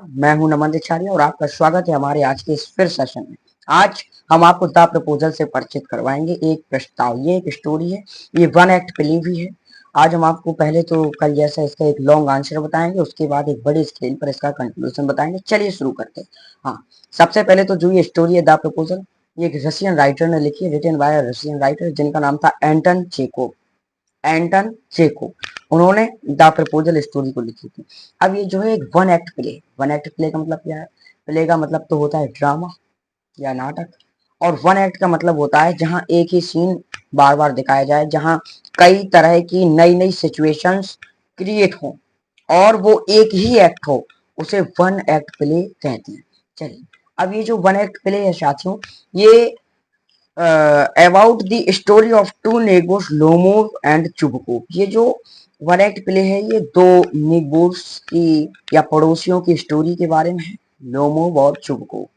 मैं हूं नमन आचार्य और आपका स्वागत है हमारे आज के इस फिर सेशन में। आज हम आपको द प्रपोजल से परिचित करवाएंगे। एक प्रस्ताव, ये एक स्टोरी है, ये वन एक्ट प्ले भी है। आज हम आपको पहले तो कल जैसा इसका एक लॉन्ग आंसर बताएंगे, उसके बाद एक बड़ी स्क्रीन पर इसका कंक्लूजन बताएंगे। चलिए शुरू करते हैं। हाँ, सबसे पहले तो जो ये स्टोरी है द प्रपोजल, ये एक रशियन राइटर ने लिखी है, रिटन बाय रशियन राइटर जिनका नाम था एंटन चेकोव। एंटन चेको, उन्होंने द प्रपोजल स्टोरी को लिखी थी। अब ये जो है एक वन एक्ट प्ले का मतलब क्या है? प्ले का मतलब तो होता है ड्रामा या नाटक, और वन एक्ट का मतलब होता है जहां एक ही सीन बार बार दिखाया जाए, जहां कई तरह की नई नई सिचुएशंस क्रिएट हो और वो एक ही एक्ट हो, उसे वन एक्ट प्ले कहते हैं। चलिए, अब ये जो वन एक्ट प्ले है साथियों, ये about the story of two neighbours Lomov and Chubukov. ये जो वन एक्ट प्ले है, ये दो नेगोस की या पड़ोसियों की स्टोरी के बारे में है, लोमोव और चुबकोव।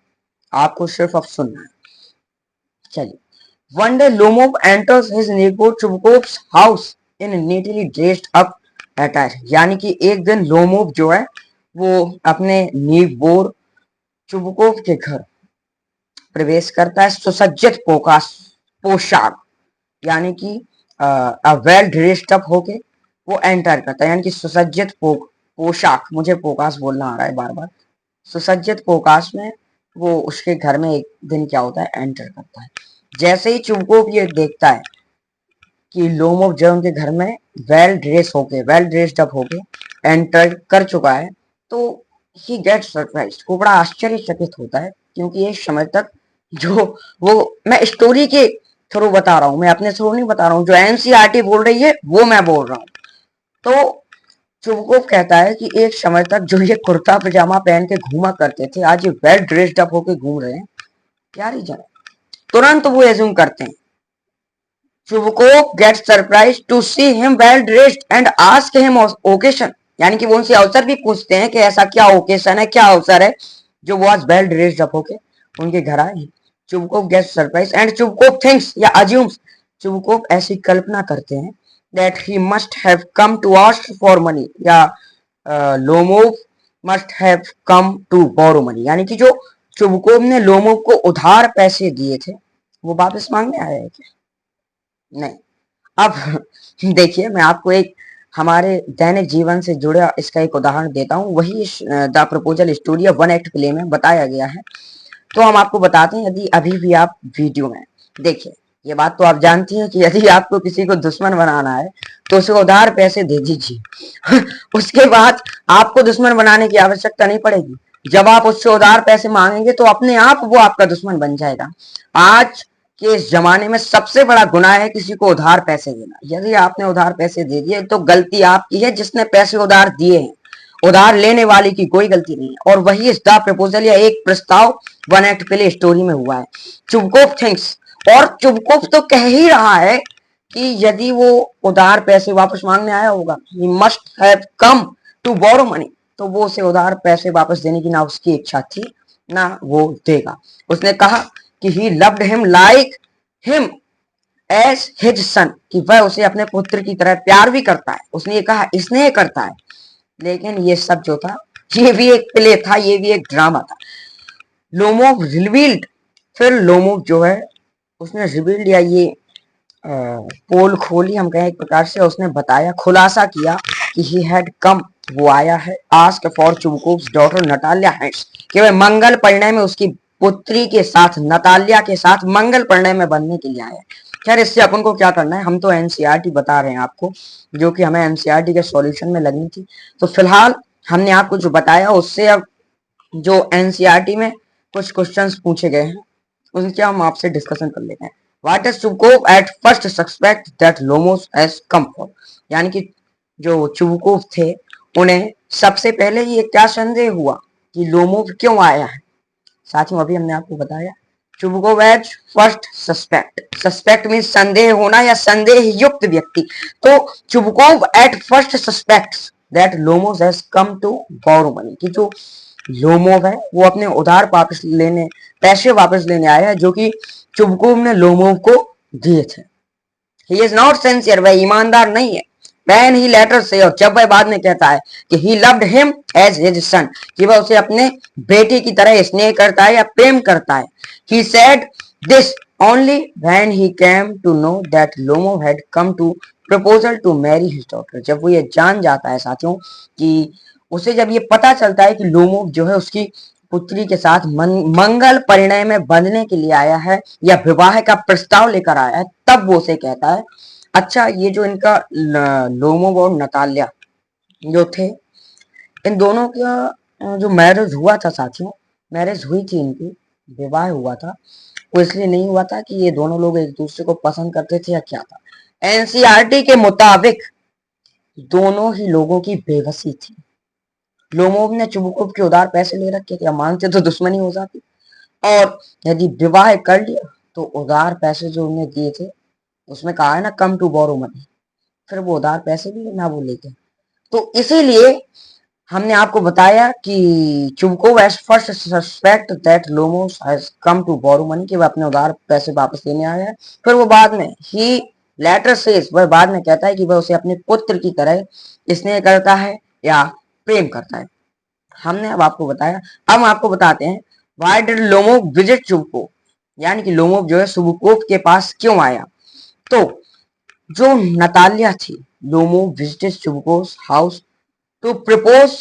आपको सिर्फ अब सुनना है। चलिए, one day Lomov enters his neighbour Chubukov's house in neatly dressed up attire. यानी कि एक दिन लोमोव जो है वो अपने नेगोर चुबकोव के घर प्रवेश करता है सुसज्जित पोशाक, यानी कि वेल ड्रेस्ड अप होके वो एंटर करता है, यानी कि सुसज्जित पोशाक, मुझे पोकास बोलना आ रहा है बार बार, सुसज्जित पोकास में वो उसके घर में एक दिन क्या होता है, एंटर करता है। जैसे ही चुबकोव ये देखता है कि लोमोव जो उनके घर में वेल ड्रेस्ड अप होके एंटर कर चुका है, तो ही गेट सरप्राइज, वो बड़ा आश्चर्यचकित होता है, क्योंकि एक समय तक जो वो, मैं स्टोरी के थ्रू बता रहा हूँ, मैं अपने थ्रू नहीं बता रहा हूँ, जो एनसीईआरटी बोल रही है वो मैं बोल रहा हूँ। तो चुबकोव कहता है कि एक समय तक जो ये कुर्ता पजामा पहन के घूमा करते थे, आज ये वेल ड्रेस्ड अप होके घूम रहे हैं, क्या रीजन है? तुरंत वो एज्यूम करते हैं, Chubukov get surprise to see him well dressed and ask him occasion. यानी कि वो उनसे अवसर भी पूछते हैं कि ऐसा क्या ओकेशन है, क्या अवसर है जो वो आज वेल ड्रेस्ड अप होके उनके घर आए। Chubukov get surprise and Chubukov thinks या अज्यूम्स, चुबकोव ऐसी कल्पना करते हैं that he must have come to ask for money, या Lomov must have come to borrow money. यानी कि जो चुबकोव ने लोमोव को उधार पैसे दिए थे, वो वापस मांगने आया है क्या? नहीं। अब देखिए, मैं आपको एक हमारे दैनिक जीवन से जुड़ा इसका एक उदाहरण देता हूँ। वही the proposal story one act play में बताया गया है। तो हम आपको बताते हैं, यदि अभी भी आप वीडियो में देखिए, ये बात तो आप जानती हैं कि यदि आपको किसी को दुश्मन बनाना है तो उसे उधार पैसे दे दीजिए उसके बाद आपको दुश्मन बनाने की आवश्यकता नहीं पड़ेगी। जब आप उससे उधार पैसे मांगेंगे तो अपने आप वो आपका दुश्मन बन जाएगा। आज के इस जमाने में सबसे बड़ा गुनाह है किसी को उधार पैसे देना। यदि आपने उधार पैसे दे दिए तो गलती आपकी है जिसने पैसे उधार दिए हैं, उधार लेने वाले की कोई गलती नहीं है। और वही इस द प्रपोजल या एक प्रस्ताव वन एक्ट प्ले स्टोरी में हुआ है। चुबकोव थिंक्स, और चुबकोव तो कह ही रहा है कि यदि वो उधार पैसे वापस मांगने आया होगा, he must have come to borrow money, तो वो उसे उधार पैसे वापस देने की ना उसकी इच्छा थी ना वो देगा। उसने कहा कि he loved him like him as his son, कि वह उसे अपने पुत्र की तरह प्यार भी करता है। उसने ये कहा स्नेह करता है। लेकिन ये सब जो था, ये भी एक प्ले था, ये भी एक ड्रामा था। लोमोव रिवील्ड, फिर लोमोव जो है उसने रिवील्ड या ये पोल खोली हम कहें एक प्रकार से, उसने बताया, खुलासा किया कि ही हैड कम, वो आया है, ask for Chubukov's daughter Natalia hands, कि वह मंगल परिणय में उसकी पुत्री के साथ, नतालिया के साथ मंगल परिणय में बनने के लिए आया है। खैर, इससे अपन को क्या करना है, हम तो एनसीईआरटी बता रहे हैं आपको, जो कि हमें एनसीईआरटी के सॉल्यूशन में लगनी थी। तो फिलहाल हमने आपको जो बताया उससे अब जो एनसीईआरटी में कुछ क्वेश्चंस पूछे गए हैं उनके हम आपसे डिस्कशन कर लेते हैं। What is Chubukov at first suspect that Lomov has come for, यानी कि जो चुबकोव थे उन्हें सबसे पहले ये क्या संदेह हुआ कि लोमोव क्यों आया है। साथियों, अभी हमने आपको बताया Chubukov at first suspect, suspect mean संदेह होना या संदेह युक्त व्यक्ति। तो Chubukov at first suspect that Lomov has come to borrow money, कि जो लोमोव है वो अपने उधार वापस लेने, पैसे वापस लेने आया है जो कि चुबकोव ने लोमोव को दिए थे। ही इज नॉट सिंसियर, वह ईमानदार नहीं है। व्हेन ही लेटर से, और जब वह बाद में कहता है कि he loved him as his son, कि वह उसे अपने बेटे की तरह स्नेह करता है या प्रेम करता है। He said this only when he came to know that Lomov had come to proposal to marry his daughter. जब वो ये जान जाता है साथियों कि उसे जब ये पता चलता है कि लोमो जो है उसकी पुत्री के साथ मंगल परिणय में बंधने के लिए आया है या विवाह का प्रस्ताव लेकर आया है, तब वो उसे कहता है अच्छा ये जो इनका लोमो और नताल्या जो थे, इन दोनों का जो मैरिज हुआ था साथियों, मैरिज हुई थी इनकी, विवाह हुआ था, वो इसलिए नहीं हुआ था कि ये दोनों लोग एक दूसरे को पसंद करते थे या क्या था। एनसीईआरटी के मुताबिक दोनों ही लोगों की बेबसी थी। लोमोव ने चुबुकोव के उधार पैसे ले रखे थे, मांगते तो दुश्मनी हो जाती, और यदि विवाह कर लिया तो उधार पैसे जो उन्हें दिए थे, उसमें कहा है ना कम टू बोरो मनी, फिर वो उधार पैसे भी ना बोलेंगे। तो इसीलिए हमने आपको बताया कि Chubukov at first suspect that Lomov has come to borrow money, कि वह अपने उधार पैसे वापस लेने आया है। फिर वो बाद में ही लेटर सेज, वह बाद में कहता है कि वह उसे अपने पुत्र की तरह स्नेह करता है या प्रेम करता है। हमने अब आपको बताया, अब हम आपको बताते हैं why did Lomov visit Chubukov, यानी कि लोमोव जो है सुबुकोव के पास क्यों आया। तो जो नतालिया थी, Lomov visited Chubukov house to propose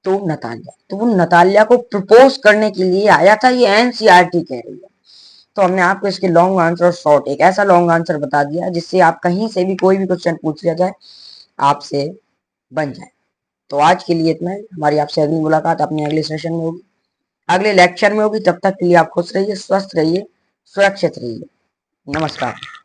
to Natalia, तो वो नतालिया को प्रपोज करने के लिए आया था, ये एनसीईआरटी कह रही है। तो हमने आपको इसके लॉन्ग आंसर और शॉर्ट एक ऐसा लॉन्ग आंसर बता दिया जिससे आप कहीं से भी कोई भी क्वेश्चन पूछ लिया जाए आपसे बन जाए। तो आज के लिए इतना ही, हमारी आपसे अगली मुलाकात अपने अगले सेशन में होगी, अगले लेक्चर में होगी। तब तक के लिए आप खुश रहिए, स्वस्थ रहिए, सुरक्षित रहिए। नमस्कार।